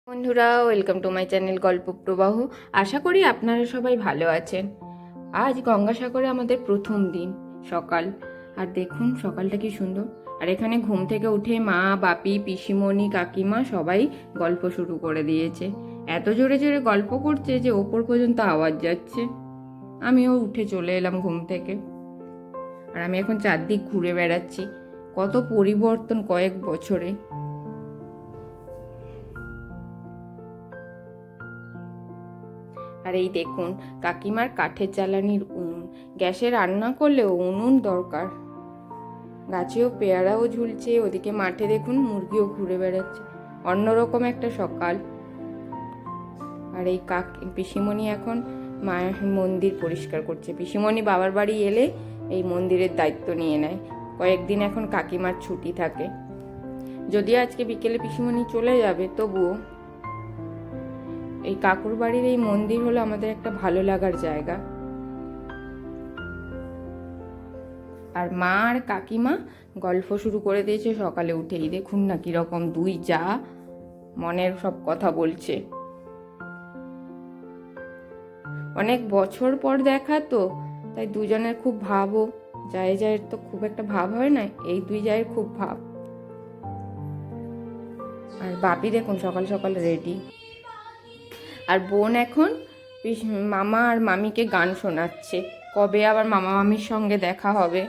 বন্ধুরা, welcome to my channel গল্প প্রবাহ। আশা করি আপনারা সবাই ভালো আছেন। আজ গঙ্গাসাগরে আমাদের প্রথম দিন সকাল। আর দেখুন সকালটা কি সুন্দর। আর এখানে ঘুম থেকে উঠে মা, বাপি, পিসিমণি, কাকিমা সবাই গল্প শুরু করে দিয়েছে। এত জোরে জোরে গল্প করছে যে ওপর পর্যন্ত আওয়াজ যাচ্ছে। আমিও উঠে চলে এলাম ঘুম থেকে। আর আমি এখন চারদিক ঘুরে বেড়াচ্ছি। কত পরিবর্তন কয়েক বছরে। আর এই দেখুন কাকিমার কাঠের জ্বালানির উনুন। গ্যাসে রান্না করলেও উনুন দরকার। গাছেও পেয়ারাও ঝুলছে, ওদিকে মাঠে দেখুন মুরগিও ঘুরে বেড়াচ্ছে। অন্যরকম একটা সকাল। আর এই পিসিমণি এখন মায়ের মন্দির পরিষ্কার করছে। পিসিমণি বাবার বাড়ি এলে এই মন্দিরের দায়িত্ব নিয়ে নেয়। কয়েকদিন এখন কাকিমার ছুটি থাকে। যদিও আজকে বিকেলে পিসিমণি চলে যাবে, তবুও এই কাকুর বাড়ির এই মন্দির হলো আমাদের একটা ভালো লাগার জায়গা। আর মা আর কাকিমা গল্প শুরু করে দিয়েছে সকালে উঠেই। দেখুন না কিরকম দুই যা মনের সব কথা বলছে। অনেক বছর পর দেখা তো, তাই দুজনের খুব ভাবও। যায় যায় তো খুব একটা ভাব হয় না, এই দুই জায়ের খুব ভাব। আর বাপি দেখুন সকাল সকাল রেডি। আর বোন এখন মামা আর মামিকে গান শোনাচ্ছে। কবে আবার মামা মামির সঙ্গে দেখা হবে।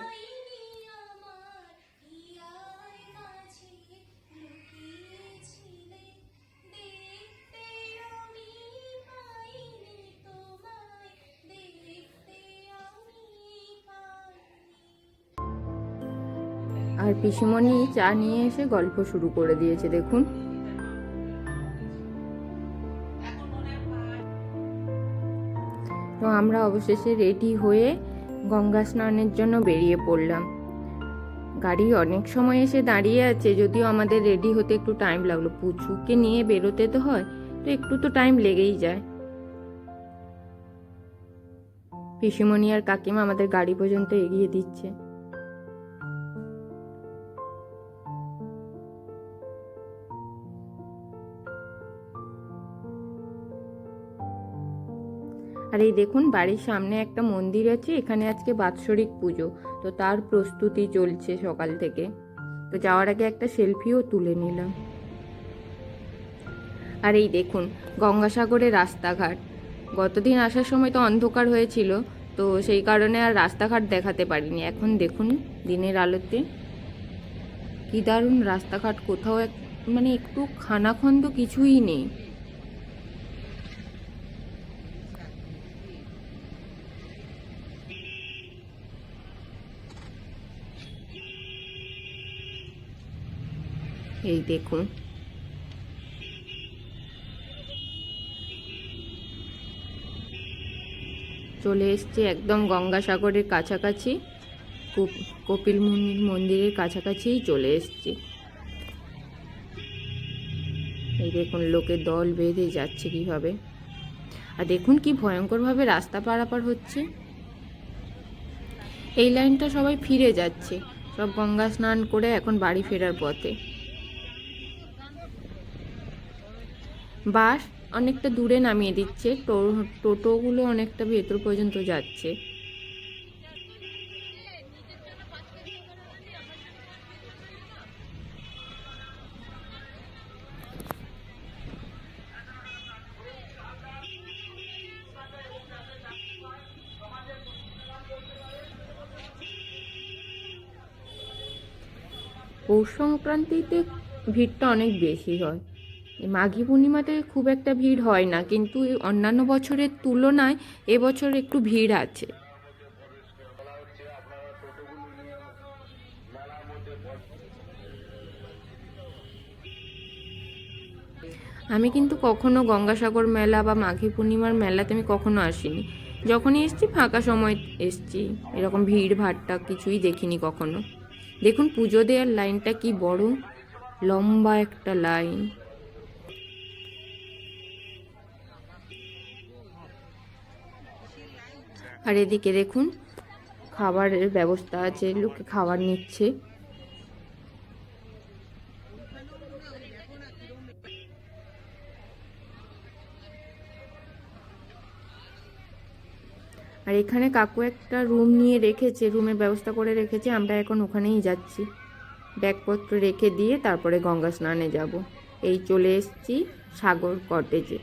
আর পিসিমণি চা নিয়ে এসে গল্প শুরু করে দিয়েছে দেখুন। তো আমরা অবশেষে রেডি হয়ে গঙ্গা স্নানের জন্য বেরিয়ে পড়লাম। গাড়ি অনেক সময় এসে দাঁড়িয়ে আছে, যদিও আমাদের রেডি হতে একটু টাইম লাগলো। পুচুকে নিয়ে বেরোতে তো হয়, তো একটু তো টাইম লেগেই যায়। পিসিমণি আর কাকিমা আমাদের গাড়ি পর্যন্ত এগিয়ে দিচ্ছে। আর এই দেখুন বাড়ির সামনে একটা মন্দির আছে, এখানে আজকে বাৎসরিক পুজো, তো তার প্রস্তুতি চলছে সকাল থেকে। তো যাওয়ার আগে একটা সেলফিও তুলে নিলাম। আর এই দেখুন গঙ্গাসাগরের রাস্তাঘাট। গতদিন আসার সময় তো অন্ধকার হয়েছিল, তো সেই কারণে আর রাস্তাঘাট দেখাতে পারিনি। এখন দেখুন দিনের আলোতে কি দারুণ রাস্তাঘাট। কোথাও মানে একটু খানাখন্দ কিছুই নেই। এই দেখুন চলে এসছে একদম গঙ্গাসাগরের কাছাকাছি। কপিল মুনির মন্দিরের কাছাকাছিই চলে এসছে। এই দেখুন লোকের দল বেঁধে যাচ্ছে কিভাবে। আর দেখুন কি ভয়ঙ্করভাবে রাস্তা পারাপার হচ্ছে। এই লাইনটা সবাই ফিরে যাচ্ছে, সব গঙ্গা স্নান করে এখন বাড়ি ফেরার পথে। বাস অনেকটা দূরে নামিয়ে দিচ্ছে, টোটোগুলো অনেকটা ভেতর পর্যন্ত যাচ্ছে। পৌষ সংক্রান্তিতে ভিড়টা অনেক বেশি হয়। মাঘী পূর্ণিমাতে খুব একটা ভিড় হয় না, কিন্তু অন্যান্য বছরের তুলনায় এবছর একটু ভিড় আছে। আমি কিন্তু কখনো গঙ্গাসাগর মেলা বা মাঘী পূর্ণিমার মেলাতে আমি কখনো আসিনি। যখনই এসছি ফাঁকা সময় এসছি, এরকম ভিড় ভাট্টা কিছুই দেখিনি কখনো। দেখুন পুজো দেওয়ার লাইনটা কি বড়, লম্বা একটা লাইন। আর এদিকে দেখুন খাবারের ব্যবস্থা আছে, লোকে খাবার নিচ্ছে। আর এখানে কাকু একটা রুম নিয়ে রেখেছে, রুমের ব্যবস্থা করে রেখেছে, আমরা এখন ওখানেই যাচ্ছি। ব্যাগপত্র রেখে দিয়ে তারপরে গঙ্গা স্নানে যাব। এই চলে এসেছি সাগর কটেজে।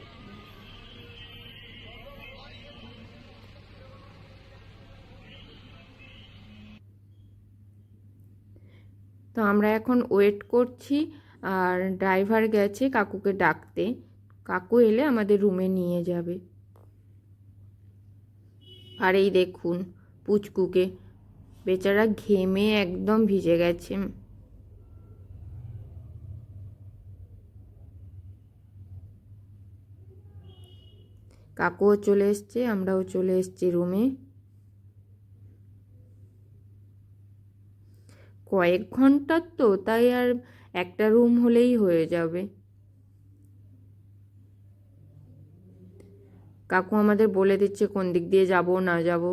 তো আমরা এখন ওয়েট করছি, আর ড্রাইভার গেছে কাকুকে ডাকতে। কাকু এলে আমাদের রুমে নিয়ে যাবে। আর এই দেখুন পুচকুকে, বেচারা ঘেমে একদম ভিজে গেছে। কাকুও চলে এসছে, আমরাও চলে এসছি রুমে। কয়েক ঘন্টার তো, তাই আর একটা রুম হলেই হয়ে যাবে। কাকু আমাদের বলে দিচ্ছে কোন দিক দিয়ে যাব না যাব।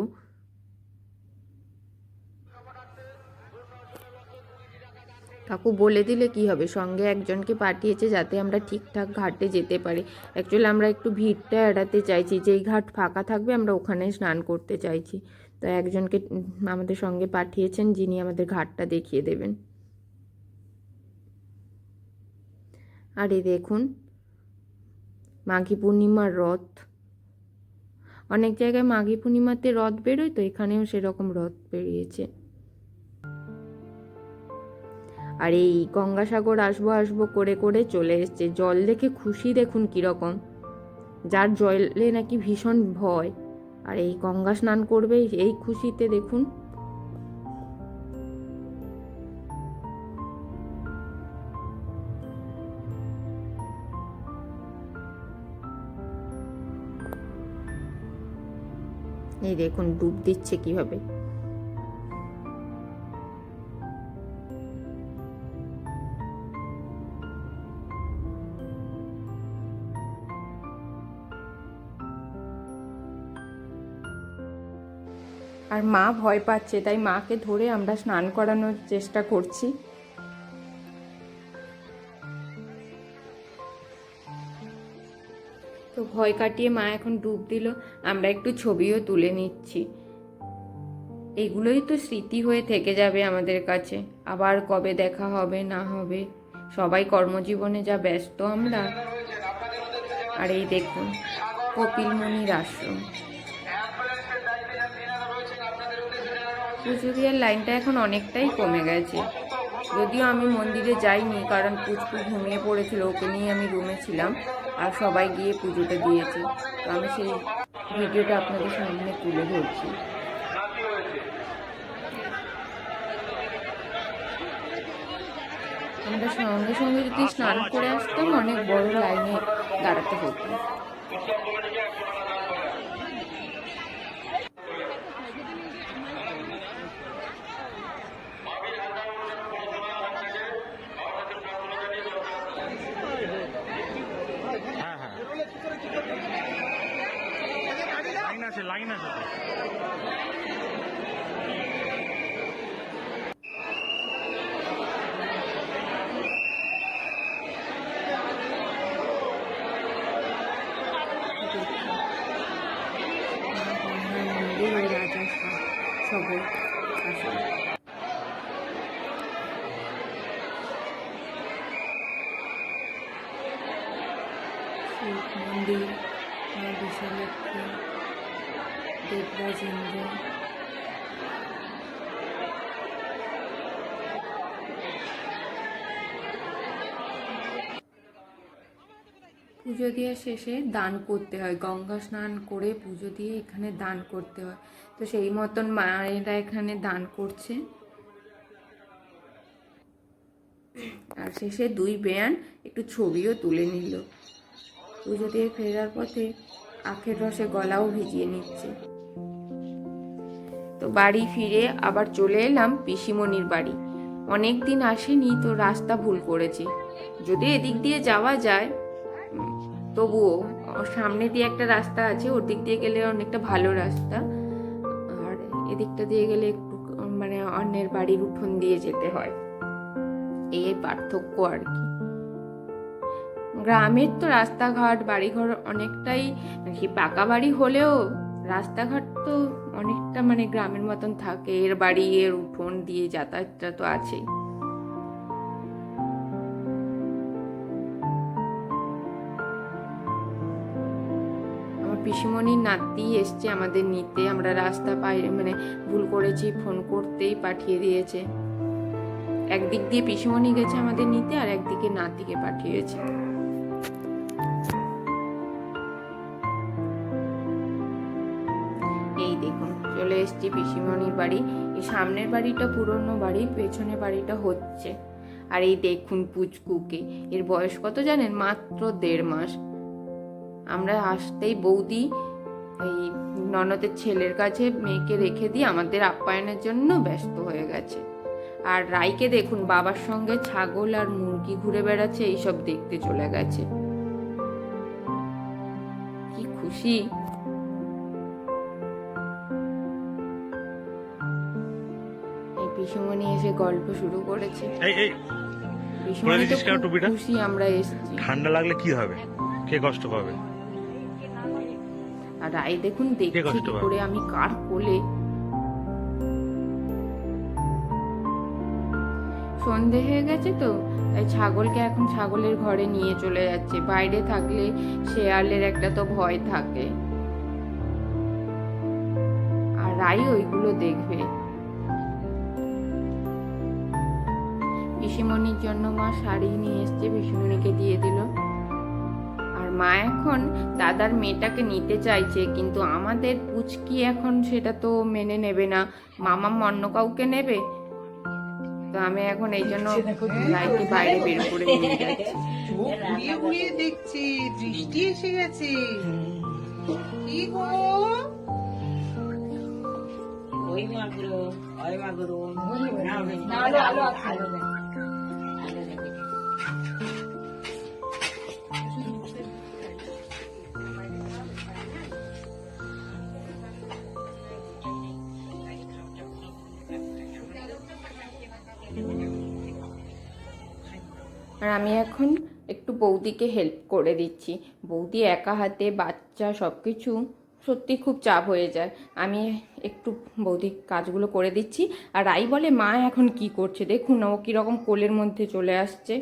কাকু বলে দিলে কি হবে, সঙ্গে একজনকে পাঠিয়েছে যাতে আমরা ঠিকঠাক ঘাটে যেতে পারি। অ্যাকচুয়ালি আমরা একটু ভিড়টা এড়াতে চাইছি, যেই ঘাট ফাঁকা থাকবে আমরা ওখানে স্নান করতে চাইছি। তো একজনকে আমাদের সঙ্গে পাঠিয়েছেন, যিনি আমাদের ঘাটটা দেখিয়ে দেবেন। আর এই দেখুন মাঘী পূর্ণিমার রথ। অনেক জায়গায় মাঘী পূর্ণিমাতে রথ বেরোয়, তো এখানেও সেরকম রথ বেরিয়েছে। আর এই গঙ্গাসাগর আসবো আসবো করে করে চলে এসছে। জল দেখে খুশি দেখুন কীরকম, যার জলে নাকি ভীষণ ভয়, আর এই গঙ্গা স্নান করবে এই খুশিতে দেখুন। এই দেখুন ডুব দিচ্ছে কিভাবে। আর মা ভয় পাচ্ছে, তাই মাকে ধরে আমরা স্নান করানোর চেষ্টা করছি। তো ভয় কাটিয়ে মা এখন ডুব দিল, আমরা একটু ছবিও তুলে নিচ্ছি। এগুলোই তো স্মৃতি হয়ে থেকে যাবে আমাদের কাছে। আবার কবে দেখা হবে না হবে, সবাই কর্মজীবনে যা ব্যস্ত আমরা। আর এই দেখুন কপিল মুনির আশ্রম। পুজো দেওয়ার লাইনটা এখন অনেকটাই কমে গেছে, যদিও আমি মন্দিরে যাইনি, কারণ পুচকু ঘুমিয়ে পড়েছিল, ওকে নিয়ে আমি রুমে ছিলাম, আর সবাই গিয়ে পুজোটা দিয়েছে। তো আমি সেই ভিডিওটা আপনাদের সামনে তুলে ধরছি। আমরা সঙ্গে সঙ্গে যদি স্নান করে আসতাম, অনেক বড় লাইনে দাঁড়াতে হতো। লাইন আছে তো। রাজা সবর আসন। শিব মন্দির, মা বিশালক্ষী, দেবরাজ ইন্দ্র। পুজো দেওয়া শেষে দান করতে হয়, গঙ্গা স্নান করে পুজো দিয়ে এখানে দান করতে হয়। তো সেই মতন মায়েরা এখানে দান করছে। আর শেষে দুই বেয়ান একটু ছবিও তুলে নিল। পুজো দিয়ে ফেরার পথে আখের রসে গলাও ভিজিয়ে নিচ্ছে। তো বাড়ি ফিরে আবার চলে এলাম পিসিমণির বাড়ি। অনেক দিন আসেনি, তো রাস্তা ভুল করেছি। যদি এদিক দিয়ে যাওয়া যায়, তবুও সামনে দিয়ে একটা রাস্তা আছে, ওর দিক দিয়ে গেলে অনেকটা ভালো রাস্তা, আর এদিকটা দিয়ে গেলে একটু মানে অন্যের বাড়ির উঠোন দিয়ে যেতে হয়, এই পার্থক্য আর কি। গ্রামের তো রাস্তাঘাট বাড়িঘর অনেকটাই, পাকা বাড়ি হলেও রাস্তাঘাট তো অনেকটা মানে গ্রামের মতন থাকে, এর বাড়ি এর উঠোন দিয়ে যাতায়াতটা তো আছেই। আমার পিসিমণির নাতি এসছে আমাদের নিতে, আমরা রাস্তা পাই মানে ভুল করেছি, ফোন করতেই পাঠিয়ে দিয়েছে। একদিক দিয়ে পিসিমণি গেছে আমাদের নিতে, আর একদিকে নাতিকে পাঠিয়েছে। এই দেখুন চলে এসছি পিসিমণির বাড়ি। এই সামনের বাড়িটা পুরনো বাড়ি, পেছনের বাড়িটা হচ্ছে। আর এই দেখুন পুচকুকে, এর বয়স কত জানেন? মাত্র 1.5 মাস। আমরা আসতেই বৌদি এই ননদের ছেলের কাছে মেয়েকে রেখে দিয়ে আমাদের আপ্যায়নের জন্য ব্যস্ত হয়ে গেছে। আর রাইকে দেখুন বাবার সঙ্গে ছাগল আর মুরগি ঘুরে বেড়াচ্ছে, এইসব দেখতে চলে গেছে। কি খুশি! এই পিসিমণি এসে গল্প শুরু করেছে। পিসিমণি তো খুব খুশি আমরা এসেছি। ঠান্ডা লাগলে কি হবে? কে কষ্ট পাবে? আর রাই দেখুন দেখছি কি করে আমি কার কোলে। সন্ধে হয়ে গেছে তো, তাই ছাগলকে এখন ছাগলের ঘরে নিয়ে চলে যাচ্ছে। বাইরে থাকলে শেয়ালের একটা তো ভয় থাকে, আর রাই ওইগুলো দেখবে। পিসিমণির জন্য মা শাড়ি নিয়ে এসছে, পিসিমণিকে দিয়ে দিল। আর মা এখন দাদার মেয়েটাকে নিতে চাইছে, কিন্তু আমাদের পুচকি এখন সেটা তো মেনে নেবে না, মামা অন্য কাউকে নেবে। তো আমি এখন এই জন্য রাইকে বাইরে বের করে নিয়ে যাচ্ছি। ঘুরিয়ে ঘুরিয়ে দেখছি, দৃষ্টি এসে গেছে। কি গো? ওই মাগুর আর আমি এখন একটু বৌদিকে হেল্প করে দিচ্ছি। বৌদি একা হাতে বাচ্চা সব কিছু সত্যি খুব চাপ হয়ে যায়। আমি একটু বৌদি কাজগুলো করে দিচ্ছি। আর রাই বলে মা এখন কি করছে, দেখুন ও কীরকম কোলের মধ্যে চলে আসছে।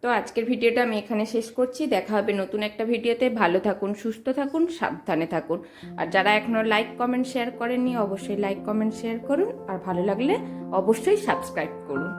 তো আজকের ভিডিওটা আমি এখানে শেষ করছি। দেখা হবে নতুন একটা ভিডিওতে। ভালো থাকুন, সুস্থ থাকুন, সাবধানে থাকুন। আর যারা এখনও লাইক কমেন্ট শেয়ার করেননি, অবশ্যই লাইক কমেন্ট শেয়ার করুন। আর ভালো লাগলে অবশ্যই সাবস্ক্রাইব করুন।